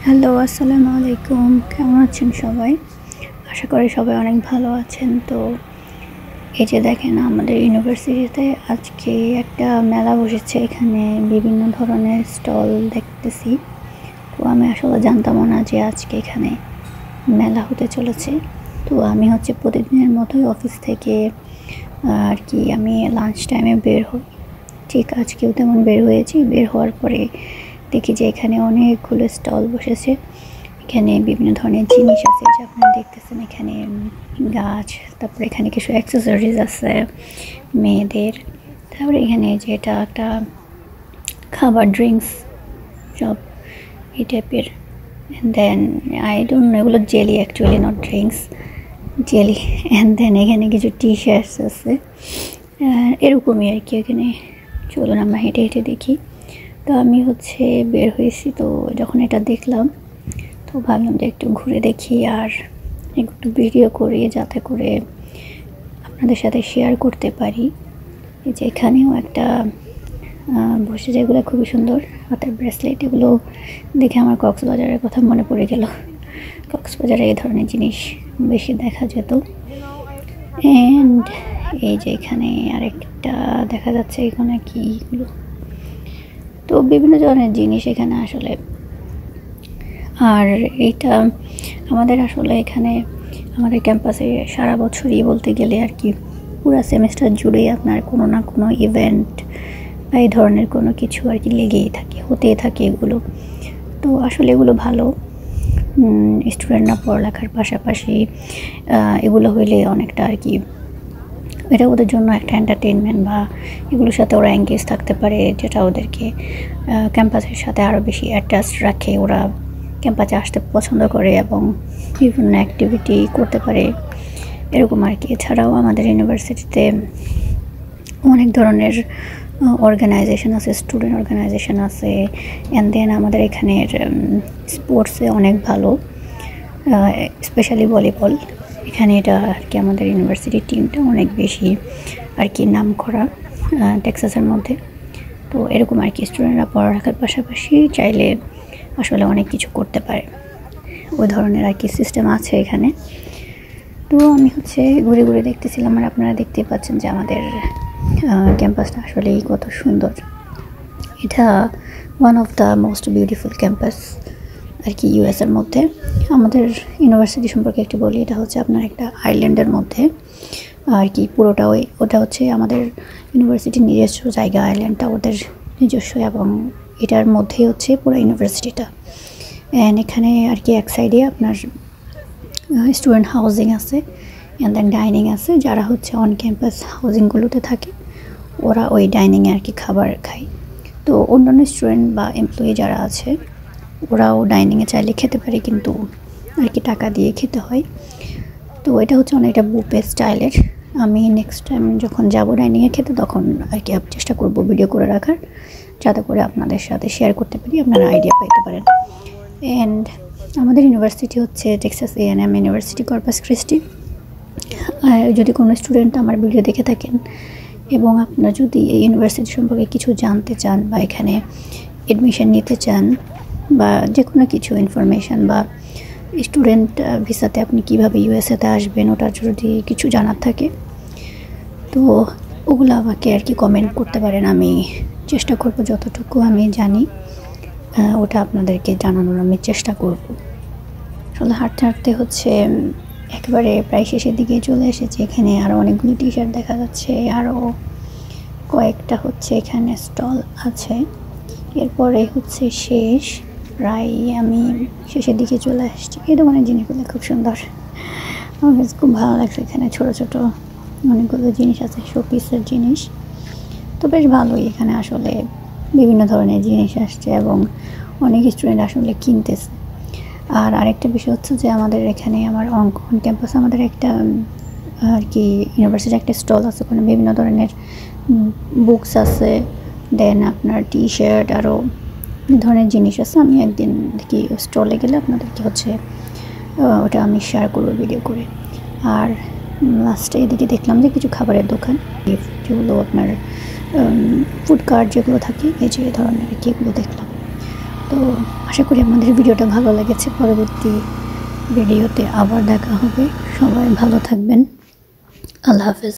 Hello, আসসালামু আলাইকুম। কেমন আছেন সবাই? আশা করি সবাই অনেক ভালো আছেন। তো এই যে দেখেন, আমাদের ইউনিভার্সিটিতে আজকে একটা মেলা বসেছে। এখানে বিভিন্ন ধরনের স্টল দেখতেছি। তো আমি আসলে জানতামও না যে আজকে এখানে মেলা হতে চলেছে। তো আমি প্রতিদিনের মতোই অফিস থেকে আর কি আমি লাঞ্চ টাইমে বের হই। ঠিক আজকেও তেমন বের হয়েছি। বের হওয়ার পরে দেখি যে এখানে অনেকগুলো স্টল বসেছে। এখানে বিভিন্ন ধরনের জিনিস আছে, যে আপনারা দেখতেছেন। এখানে গাছ, তারপরে এখানে কিছু অ্যাক্সেসরিজ আছে মেয়েদের। তারপরে এখানে যেটা একটা খাবার, ড্রিঙ্কস সব এই টাইপের। And then I don't know, এগুলো jelly, actually not drinks, jelly. And then এখানে কিছু টি শার্টস আছে, এরকমই আর কি। এখানে চলুন আমরা হেঁটে হেঁটে দেখি। তো আমি বের হয়েছি, তো যখন এটা দেখলাম তো ভাবলাম যে একটু ঘুরে দেখি আর একটু ভিডিও করি, যাতে করে আপনাদের সাথে শেয়ার করতে পারি। এই যে এখানেও একটা বসে, যেগুলো খুবই সুন্দর হাতের ব্রেসলেট। এগুলো দেখে আমার কক্সবাজারের কথা মনে পড়ে গেল। কক্সবাজারে এই ধরনের জিনিস বেশি দেখা যেত। অ্যান্ড এই যে এখানে আরেকটা দেখা যাচ্ছে, এখানে কীগুলো। তো বিভিন্ন ধরনের জিনিস এখানে আসলে। আর এইটা আমাদের আসলে এখানে আমাদের ক্যাম্পাসে সারা বছরই বলতে গেলে আর কি পুরো সেমিস্টার জুড়েই আপনার কোনো না কোনো ইভেন্ট বা এই ধরনের কোনো কিছু আর কি লেগেই থাকে, হতেই থাকে এগুলো। তো আসলে এগুলো ভালো। স্টুডেন্টরা পড়ালেখার পাশাপাশি এগুলো হইলে অনেকটা আর কি, এটা ওদের জন্য একটা এন্টারটেনমেন্ট, বা এগুলোর সাথে ওরা এঙ্গেজ থাকতে পারে, যেটা ওদেরকে ক্যাম্পাসের সাথে আরও বেশি অ্যাটাচ রাখে। ওরা ক্যাম্পাসে আসতে পছন্দ করে এবং বিভিন্ন অ্যাক্টিভিটি করতে পারে, এরকম আর কি। এছাড়াও আমাদের ইউনিভার্সিটিতে অনেক ধরনের অর্গানাইজেশন আছে, স্টুডেন্ট অর্গানাইজেশন আছে। অ্যান্ড দেন আমাদের এখানের স্পোর্টসে অনেক ভালো, স্পেশালি ভলিবল। এখানে এটা আর কি আমাদের ইউনিভার্সিটির টিমটা অনেক বেশি আর কি নাম করা টেক্সাসের মধ্যে। তো এরকম আর কি, স্টুডেন্টরা পড়ালেখার পাশাপাশি চাইলে আসলে অনেক কিছু করতে পারে, ওই ধরনের আর কি সিস্টেম আছে এখানে। তো আমি ঘুরে ঘুরে দেখতেছিলাম, আর আপনারা দেখতেই পাচ্ছেন যে আমাদের ক্যাম্পাসটা আসলেই কত সুন্দর। এটা one of the most beautiful campus আর কি ইউএসের মধ্যে। আমাদের ইউনিভার্সিটি সম্পর্কে একটু বলি, এটা আপনার একটা আইল্যান্ডের মধ্যে আর কি। পুরোটা ওটা আমাদের ইউনিভার্সিটির নিজস্ব জায়গা, আইল্যান্ডটা ওদের নিজস্ব, এবং এটার মধ্যেই পুরো ইউনিভার্সিটিটা। অ্যান্ড এখানে আর কি এক সাইডে আপনার স্টুডেন্ট হাউজিং আছে, অ্যান্ড দেন ডাইনিং আছে। যারা অন ক্যাম্পাস হাউজিংগুলোতে থাকে ওরা ওই ডাইনিংয়ে আর কি খাবার খায়। তো অন্যান্য স্টুডেন্ট বা এমপ্লয়ি যারা আছে ওরাও ডাইনিংয়ে চাইলে খেতে পারে, কিন্তু আর কি টাকা দিয়ে খেতে হয়। তো এটা অনেকটা বুফে স্টাইলের। আমি নেক্সট টাইম যখন যাব ডাইনিংয়ে খেতে, তখন আর কি চেষ্টা করব ভিডিও করে রাখার, যাতে করে আপনাদের সাথে শেয়ার করতে পারি, আপনারা আইডিয়া পাইতে পারেন। অ্যান্ড আমাদের university Texas A&M university, Corpus Christi. যদি কোনো স্টুডেন্ট আমার ভিডিও দেখে থাকেন এবং আপনারা যদি এই ইউনিভার্সিটি সম্পর্কে কিছু জানতে চান, বা এখানে এডমিশন নিতে চান, বা যে কোনো কিছু ইনফরমেশান, বা স্টুডেন্ট ভিসাতে আপনি কীভাবে ইউএসএতে আসবেন, ওটার যদি কিছু জানার থাকে, তো ওগুলো আমাকে আর কি কমেন্ট করতে পারেন। আমি চেষ্টা করব যতটুকু আমি জানি ওটা আপনাদেরকে জানানোর আমি চেষ্টা করব। আসলে হাঁটতে হাঁটতে একেবারে প্রায় শেষের দিকে চলে এসেছে। এখানে আরও অনেকগুলো টি শার্ট দেখা যাচ্ছে, আরও কয়েকটা এখানে স্টল আছে। এরপরে শেষ, প্রায় আমি শেষের দিকে চলে আসছি। এই দোকানের জিনিসগুলো খুব সুন্দর, আমার কাছে খুব ভালো লাগছে। এখানে ছোটো ছোটো অনেকগুলো জিনিস আছে, শোপিসের জিনিস। তো বেশ ভালোই, এখানে আসলে বিভিন্ন ধরনের জিনিস আসছে এবং অনেক স্টুডেন্ট আসলে কিনতেছে। আর আরেকটা বিষয় যে আমাদের এখানে অন ক্যাম্পাস আমাদের একটা আর কি ইউনিভার্সিটির একটা স্টল আছে, ওখানে বিভিন্ন ধরনের বুকস আছে, দেন আপনার টি শার্ট, আরও ধরনের জিনিস আছে। আমি একদিন কি স্টলে গেলে আপনাদেরকে ওটা আমি শেয়ার করবো ভিডিও করে। আর লাস্টে এদিকে দেখলাম যে কিছু খাবারের দোকান, যেগুলো আপনার ফুড কার্ট যেগুলো থাকে, এই যে ধরনের কি এগুলো দেখলাম। তো আশা করি আমাদের ভিডিওটা ভালো লেগেছে। পরবর্তী ভিডিওতে আবার দেখা হবে। সবাই ভালো থাকবেন। আল্লাহ হাফেজ।